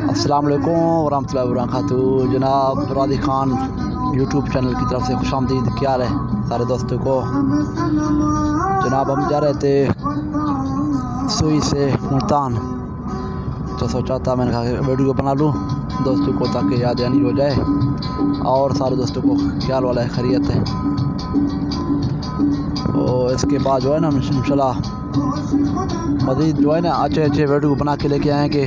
अस्सलाम वालेकुम वरहमतुल्लाहि वबरकातुहू। जनाब रादी खान यूट्यूब चैनल की तरफ से खुशामदीद। क्या है सारे दोस्तों को। जनाब हम जा रहे थे सुई से मलतान, तो सोचा था मैंने कहा वीडियो बना लूँ दोस्तों को ताकि याद यानी हो जाए और सारे दोस्तों को ख्याल वाला है, खैरियत है। तो इसके बाद जो है ना इंशाल्लाह मज़ीद जो है ना अच्छे अच्छे वीडियो बना के लेके आएँगे।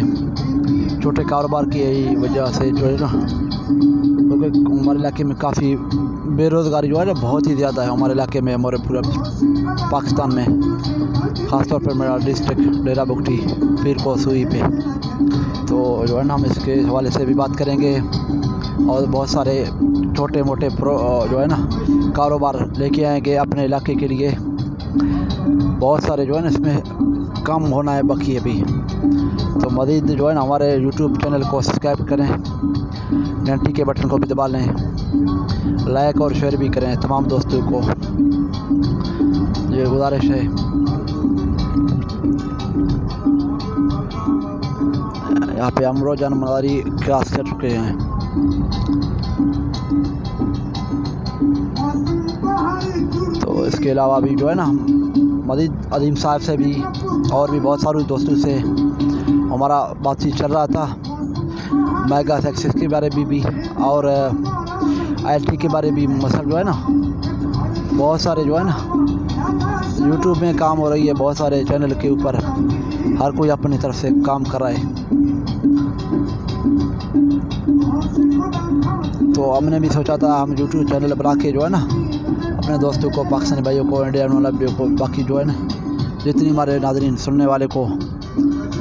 छोटे कारोबार की यही वजह से जो है ना, क्योंकि हमारे इलाके में काफ़ी बेरोज़गारी जो है ना बहुत ही ज़्यादा है हमारे इलाके में, हमारे पूरे पाकिस्तान में, ख़ासतौर पर मेरा डिस्ट्रिक्ट ढेराबगटटी पैरकोह सुई पे। तो जो है ना हम इसके हवाले से भी बात करेंगे और बहुत सारे छोटे मोटे जो है ना कारोबार लेके आएंगे अपने इलाके के लिए। बहुत सारे जो है ना इसमें काम होना है बाकी अभी। तो मज़ीद जो है ना हमारे यूट्यूब चैनल को सब्सक्राइब करें, घंटी के बटन को भी दबा लें, लाइक और शेयर भी करें तमाम दोस्तों को, ये गुजारिश है। यहाँ पे हम रोज़ाना मदारी क्लास कर चुके हैं। तो इसके अलावा भी जो है ना मज़ीद अजीम साहब से भी और भी बहुत सारे दोस्तों से हमारा बातचीत चल रहा था, मेगा सक्सेस के बारे में भी और आईटी के बारे में भी। मतलब जो है ना बहुत सारे जो है ना यूट्यूब में काम हो रही है, बहुत सारे चैनल के ऊपर हर कोई अपनी तरफ से काम कर रहा है। तो हमने भी सोचा था हम यूट्यूब चैनल बना के जो है ना अपने दोस्तों को, पाकिस्तानी भाइयों को, इंडियन वालों को, बाकी जो है ना जितनी हमारे नाज़रीन सुनने वाले को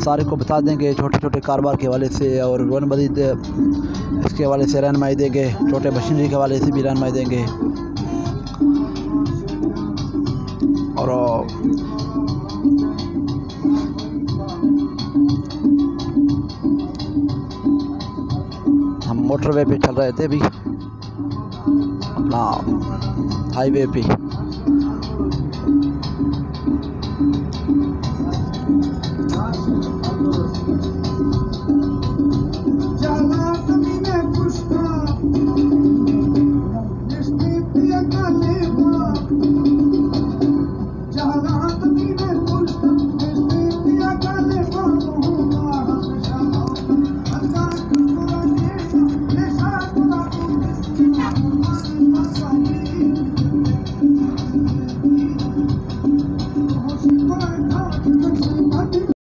सारे को बता देंगे छोटे छोटे कारोबार के हवाले से, और वन मज़ीद इसके हवाले से रहनुमाई देंगे, छोटे मशीनरी के हवाले से भी रहनुमाई देंगे। और हम मोटरवे पे चल रहे थे अभी, अपना हाईवे पे।